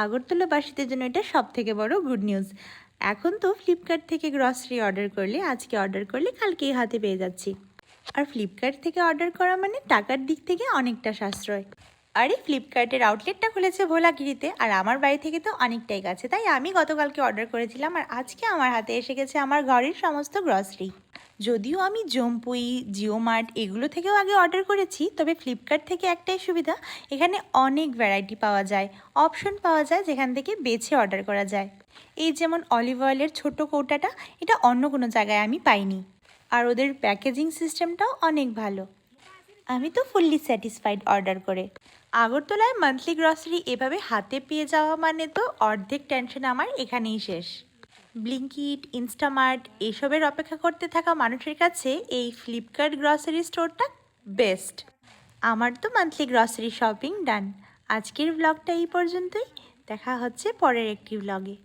আগরতলাবাসীদের জন্য এটা সবথেকে বড় গুড নিউজ। এখন তো ফ্লিপকার্ট থেকে গ্রসারি অর্ডার করলে, আজকে অর্ডার করলে কালকেই হাতে পেয়ে যাচ্ছি। আর ফ্লিপকার্ট থেকে অর্ডার করা মানে টাকার দিক থেকে অনেকটা সাশ্রয়। আরে ফ্লিপকার্টের আউটলেটটা খুলেছে ভোলাগিরিতে, আর আমার বাড়ি থেকে তো অনেকটাই কাছে, তাই আমি গতকালকে অর্ডার করেছিলাম আর আজকে আমার হাতে এসে গেছে আমার ঘরের সমস্ত গ্রসারি। যদিও আমি জম্পুই, জিও মার্ট এগুলো থেকেও আগে অর্ডার করেছি, তবে ফ্লিপকার্ট থেকে একটাই সুবিধা, এখানে অনেক ভ্যারাইটি পাওয়া যায়, অপশন পাওয়া যায় যেখান থেকে বেছে অর্ডার করা যায়। এই যেমন অলিভ অয়েলের ছোট কৌটাটা, এটা অন্য কোনো জায়গায় আমি পাইনি। আর ওদের প্যাকেজিং সিস্টেমটাও অনেক ভালো। আমি তো ফুললি স্যাটিসফাইড অর্ডার করে। আগরতলায় মান্থলি গ্রসারি এভাবে হাতে পেয়ে যাওয়া মানে তো অর্ধেক টেনশন আমার এখানেই শেষ। ব্লিঙ্কিট, ইনস্টামার্ট এসবের অপেক্ষা করতে থাকা মানুষের কাছে এই ফ্লিপকার্ট গ্রসারি স্টোরটা বেস্ট। আমার তো মান্থলি গ্রসারি শপিং ডান। আজকের ব্লগটা এই পর্যন্তই, দেখা হচ্ছে পরের একটি ব্লগে।